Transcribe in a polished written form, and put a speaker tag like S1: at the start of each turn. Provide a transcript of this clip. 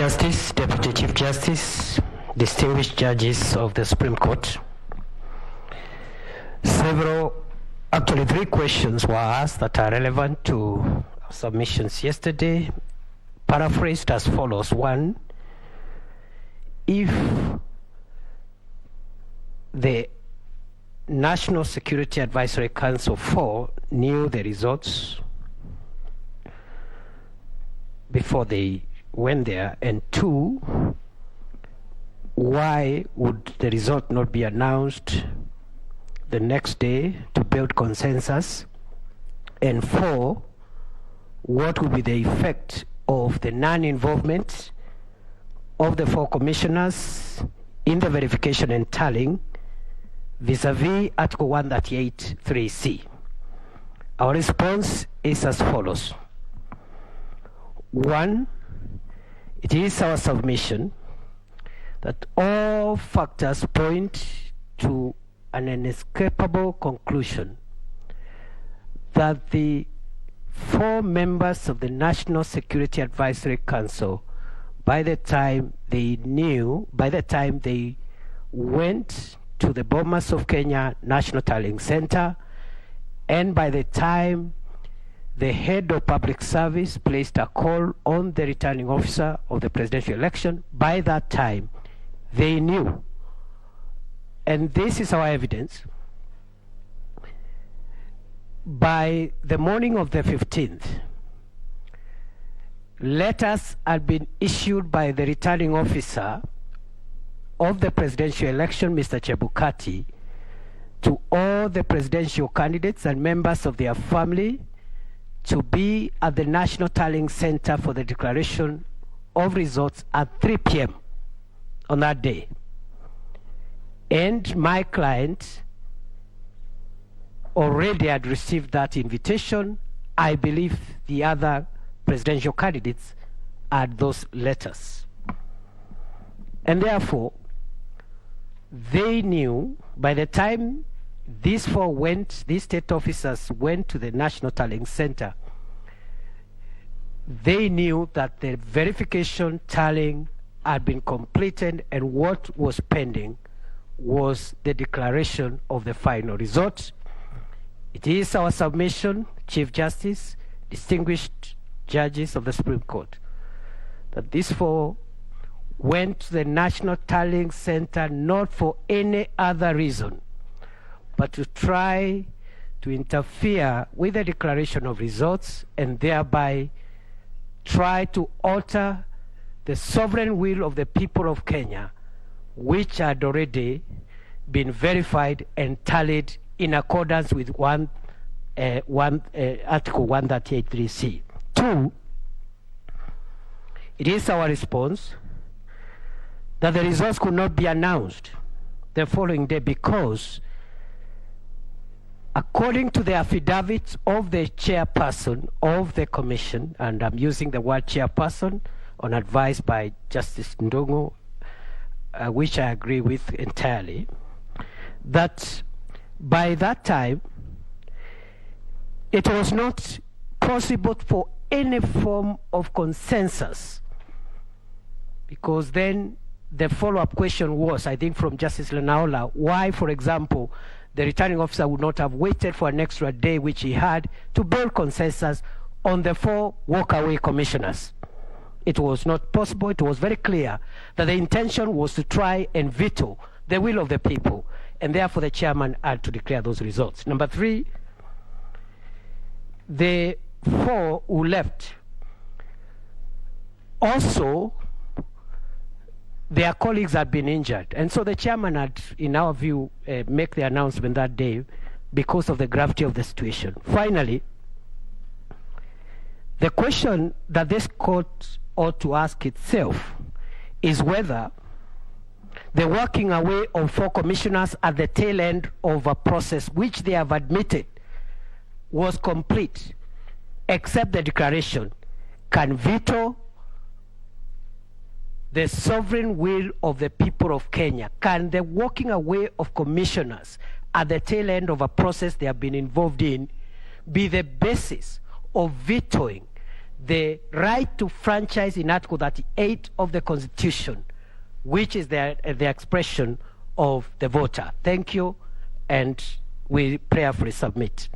S1: Justice, Deputy Chief Justice, distinguished judges of the Supreme Court, actually 3 questions were asked that are relevant to submissions yesterday, paraphrased as follows. 1, if the National Security Advisory Council 4 knew the results before they went there, and 2, why would the result not be announced the next day to build consensus, and 4, what would be the effect of the non-involvement of the 4 commissioners in the verification and tallying vis-a-vis Article 138(3)(c). Our response is as follows. 1, it is our submission that all factors point to an inescapable conclusion that the 4 members of the National Security Advisory Council, by the time they went to the Bomas of Kenya National Tallying Center, and by the time the head of public service placed a call on the returning officer of the presidential election, by that time they knew. And this is our evidence. By the morning of the 15th, letters had been issued by the returning officer of the presidential election, Mr. Chebukati, to all the presidential candidates and members of their family to be at the National Tallying Center for the declaration of results at 3 p.m. on that day. And my client already had received that invitation. I believe the other presidential candidates had those letters. And therefore, they knew by the time these state officers went to the National Tallying Center, they knew that the verification tallying had been completed, and what was pending was the declaration of the final result. It is our submission, Chief Justice, distinguished judges of the Supreme Court, that these 4 went to the National Tallying Center not for any other reason but to try to interfere with the declaration of results and thereby try to alter the sovereign will of the people of Kenya, which had already been verified and tallied in accordance with Article 138(3)(c). 2, it is our response that the results could not be announced the following day because, according to the affidavit of the chairperson of the commission, and I'm using the word chairperson on advice by Justice Ndungu, which I agree with entirely, that by that time it was not possible for any form of consensus, because then the follow-up question was, I think from Justice Lenaola, why, for example, the returning officer would not have waited for an extra day, which he had, to build consensus on the 4 walk-away commissioners. It was not possible. It was very clear that the intention was to try and veto the will of the people, and therefore the chairman had to declare those results. Number 3, the 4 who left also, their colleagues had been injured, and so the chairman had, in our view, make the announcement that day because of the gravity of the situation. Finally, the question that this court ought to ask itself is whether the working away of 4 commissioners at the tail end of a process which they have admitted was complete, except the declaration, can veto the sovereign will of the people of Kenya. Can the walking away of commissioners at the tail end of a process they have been involved in be the basis of vetoing the right to franchise in Article 38 of the Constitution, which is the expression of the voter. Thank you, and we prayerfully submit.